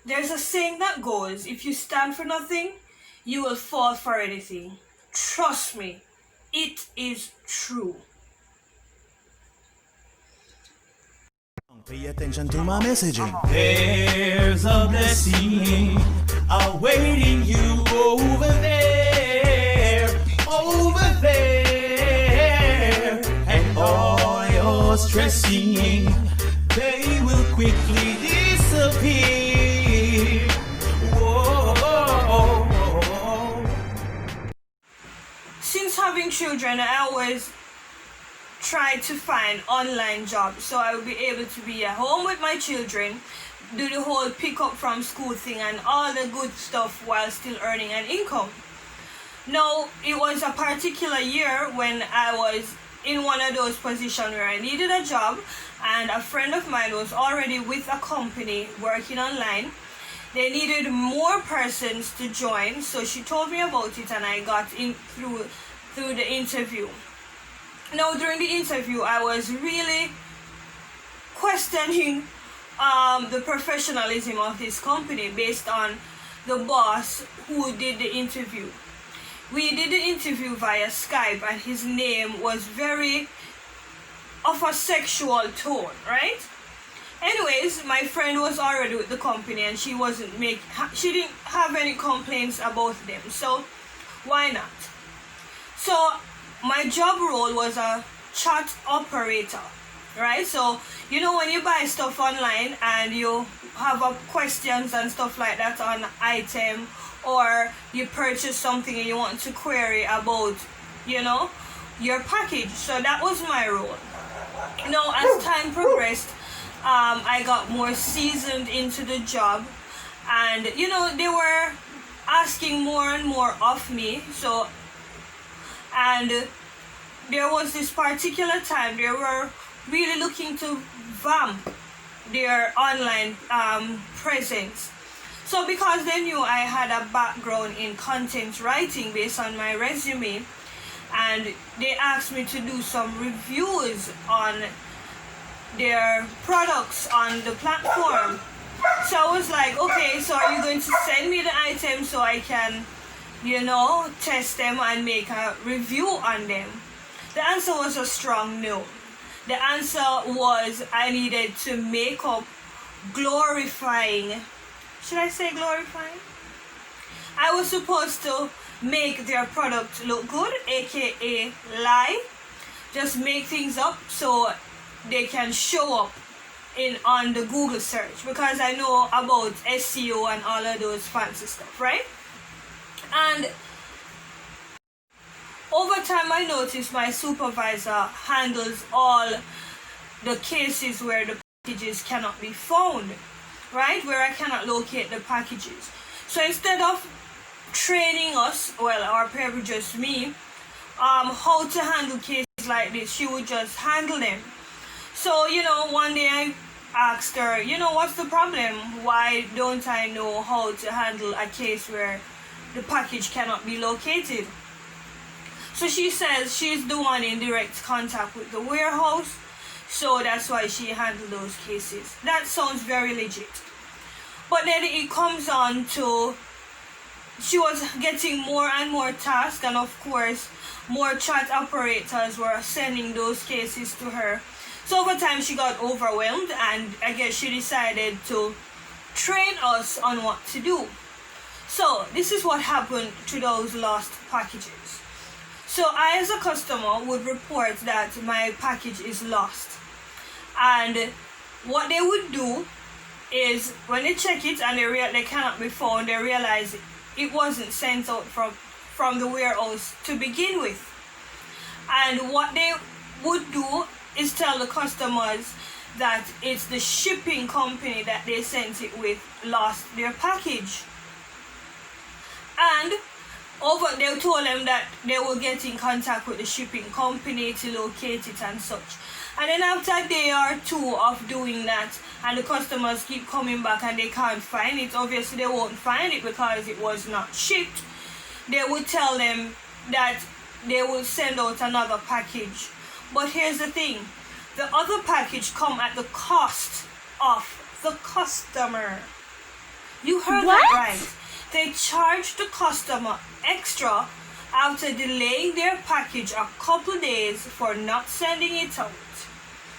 There's a saying that goes, if you stand for nothing, you will fall for anything. Trust me, it is true. Pay attention to my messaging. There's a blessing awaiting you over there, and all your stressing, they will quickly disappear. Whoa. Since having children, I always try to find online jobs so I will be able to be at home with my children, do the whole pick up from school thing and all the good stuff while still earning an income. Now, it was a particular year when I was in one of those positions where I needed a job, and a friend of mine was already with a company working online. They needed more persons to join, so she told me about it and I got in through the interview. Now, during the interview, I was really questioning the professionalism of this company based on the boss who did the interview. We did the interview via Skype and his name was very of a sexual tone, right? Anyways, my friend was already with the company and she didn't have any complaints about them, so why not? So my job role was a chat operator, right? So when you buy stuff online and you have questions and stuff like that on item, or you purchase something and you want to query about your package. So that was my role. Now, as time progressed, I got more seasoned into the job, and they were asking more and more of me. So, and there was this particular time they were really looking to vamp their online presence. So because they knew I had a background in content writing based on my resume, and they asked me to do some reviews on their products on the platform. So I was like, okay, so are you going to send me the items so I can test them and make a review on them? The answer was a strong no. The answer was I needed to make up glorifying. Should I say glorifying? I was supposed to make their product look good, aka lie. Just make things up so they can show up on the Google search, because I know about SEO and all of those fancy stuff, right? And over time I noticed my supervisor handles all the cases where the packages cannot be found, right? Where I cannot locate the packages. So instead of training us, or probably just me, how to handle cases like this, she would just handle them. So, one day I asked her, what's the problem? Why don't I know how to handle a case where the package cannot be located? So she says she's the one in direct contact with the warehouse, so that's why she handled those cases. That sounds very legit. But then it comes on to, she was getting more and more tasks, and of course more chat operators were sending those cases to her. So over time she got overwhelmed, and I guess she decided to train us on what to do. So this is what happened to those lost packages. So I, as a customer, would report that my package is lost, and what they would do is when they check it and they cannot be found, they realize it wasn't sent out from the warehouse to begin with. And what they would do is tell the customers that it's the shipping company that they sent it with lost their package. And they told them that they will get in contact with the shipping company to locate it and such. And then after a day or two of doing that, and the customers keep coming back and they can't find it, obviously they won't find it because it was not shipped, they would tell them that they will send out another package. But here's the thing, the other package come at the cost of the customer. You heard What? that right. They charge the customer extra after delaying their package a couple days for not sending it out,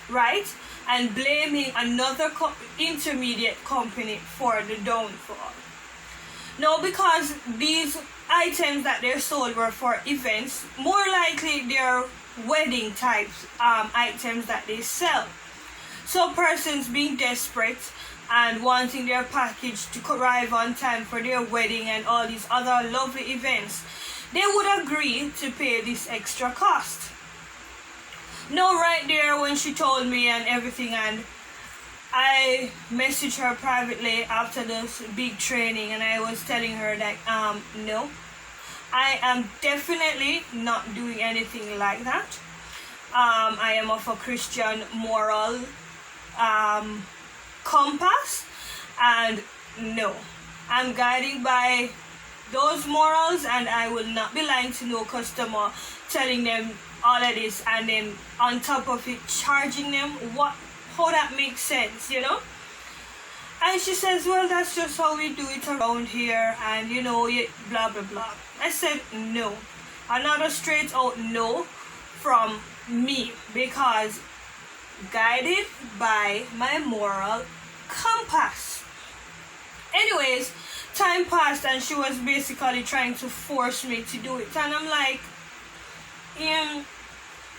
right? And blaming another intermediate company for the downfall. Now, because these items that they sold were for events, more likely they're wedding type items that they sell. So persons being desperate and wanting their package to arrive on time for their wedding and all these other lovely events, they would agree to pay this extra cost. Now, right there when she told me and everything, and I messaged her privately after this big training, and I was telling her that no, I am definitely not doing anything like that. I am of a Christian moral compass, and no, I'm guiding by those morals, and I will not be lying to no customer, telling them all of this and then on top of it charging them. How that makes sense, you know? And she says, well, that's just how we do it around here, and you know, blah blah blah. I said no, another straight out no from me, because guided by my moral compass. Anyways, time passed and she was basically trying to force me to do it, and I'm like,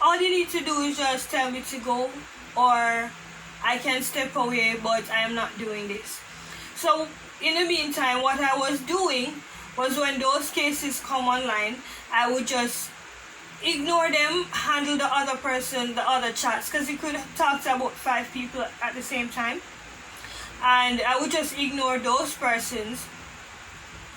all you need to do is just tell me to go, or I can step away, but I am not doing this. So in the meantime, what I was doing was, when those cases come online, I would just ignore them, handle the other person, the other chats, because you could talk to about 5 people at the same time, and I would just ignore those persons.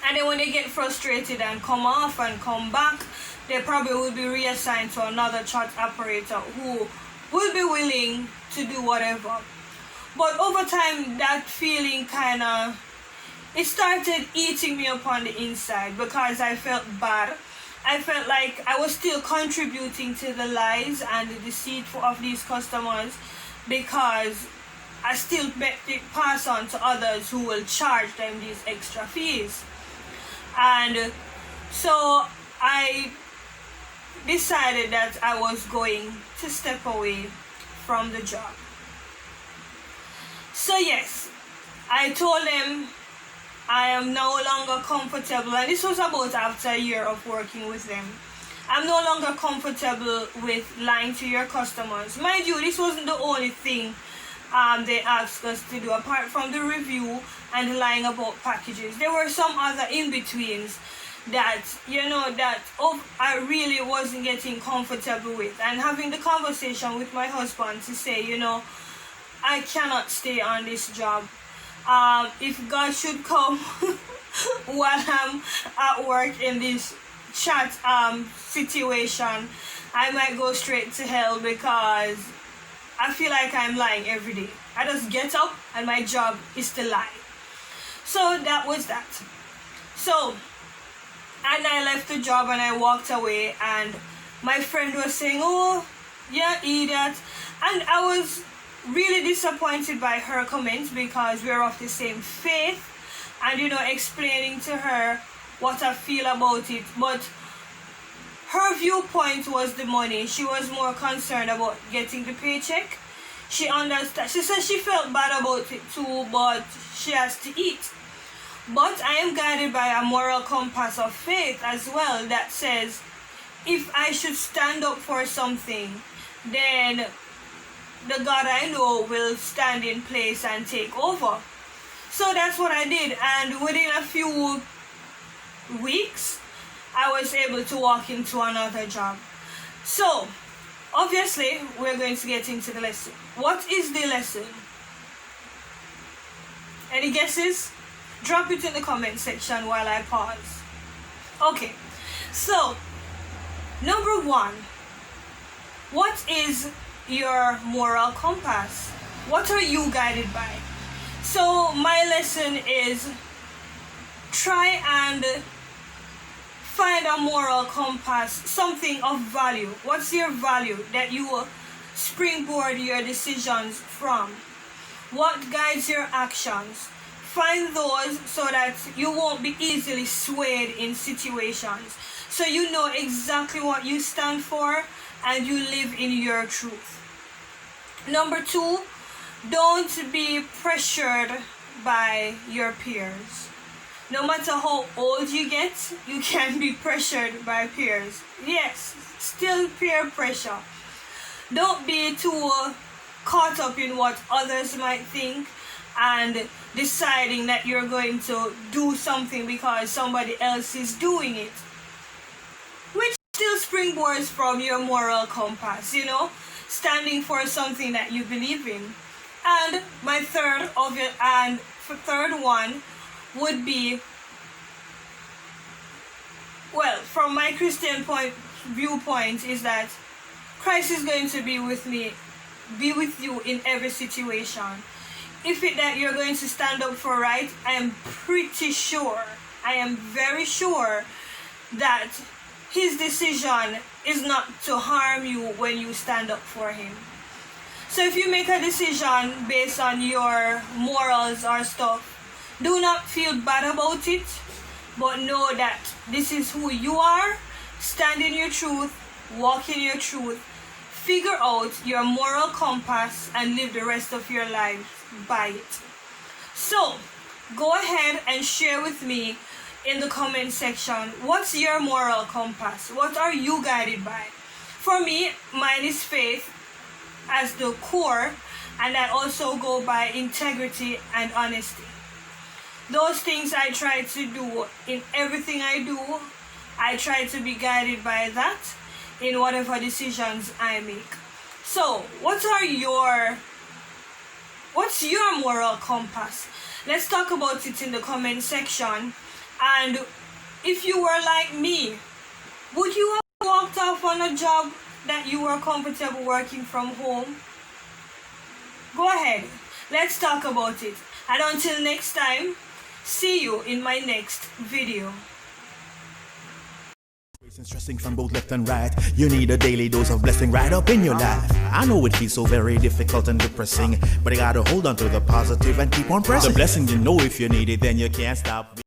And then when they get frustrated and come off and come back, they probably will be reassigned to another chat operator who will be willing to do whatever. But over time, that feeling it started eating me up on the inside, because I felt bad. I felt like I was still contributing to the lies and the deceit of these customers, because I still pass on to others who will charge them these extra fees. And so I decided that I was going to step away from the job. So yes, I told them I am no longer comfortable, and this was about after a year of working with them. I'm no longer comfortable with lying to your customers. Mind you, this wasn't the only thing they asked us to do, apart from the review and lying about packages. There were some other in-betweens that, I really wasn't getting comfortable with, and having the conversation with my husband to say, I cannot stay on this job. If God should come while I'm at work in this chat situation, I might go straight to hell, because I feel like I'm lying every day. I just get up and my job is to lie. So that was that. So, and I left the job and I walked away, and my friend was saying, oh, yeah, idiot. And I was really disappointed by her comments, because we're of the same faith, and explaining to her what I feel about it. But her viewpoint was the money. She was more concerned about getting the paycheck. She understand. She said she felt bad about it too, but she has to eat. But I am guided by a moral compass of faith as well, that says if I should stand up for something, then the God I know will stand in place and take over. So that's what I did, and within a few weeks, I was able to walk into another job. So, obviously, we're going to get into the lesson. What is the lesson? Any guesses? Drop it in the comment section while I pause. Okay, so, number 1, what is your moral compass? What are you guided by? So my lesson is, try and find a moral compass, something of value. What's your value that you will springboard your decisions from? What guides your actions? Find those so that you won't be easily swayed in situations. So you know exactly what you stand for and you live in your truth. Number 2, don't be pressured by your peers. No matter how old you get, you can be pressured by peers. Yes, still peer pressure. Don't be too caught up in what others might think and deciding that you're going to do something because somebody else is doing it. Which still springboards from your moral compass, standing for something that you believe in. And my third one would be, well, from my Christian viewpoint, is that Christ is going to be with you in every situation. If it that you're going to stand up for right, I am very sure that his decision is not to harm you when you stand up for him. So if you make a decision based on your morals or stuff, do not feel bad about it, but know that this is who you are. Stand in your truth, walk in your truth, figure out your moral compass and live the rest of your life by it. So go ahead and share with me in the comment section, what's your moral compass? What are you guided by? For me, mine is faith as the core, and I also go by integrity and honesty. Those things I try to do in everything I do. I try to be guided by that in whatever decisions I make. So, what's your moral compass? Let's talk about it in the comment section. And if you were like me, would you have walked off on a job that you were comfortable working from home? Go ahead, let's talk about it. And until next time, see you in my next video. Stressing from both left and right, you need a daily dose of blessing right up in your life. I know it feels so very difficult and depressing, but you gotta hold on to the positive and keep on pressing. The blessing, if you need it, then you can't stop.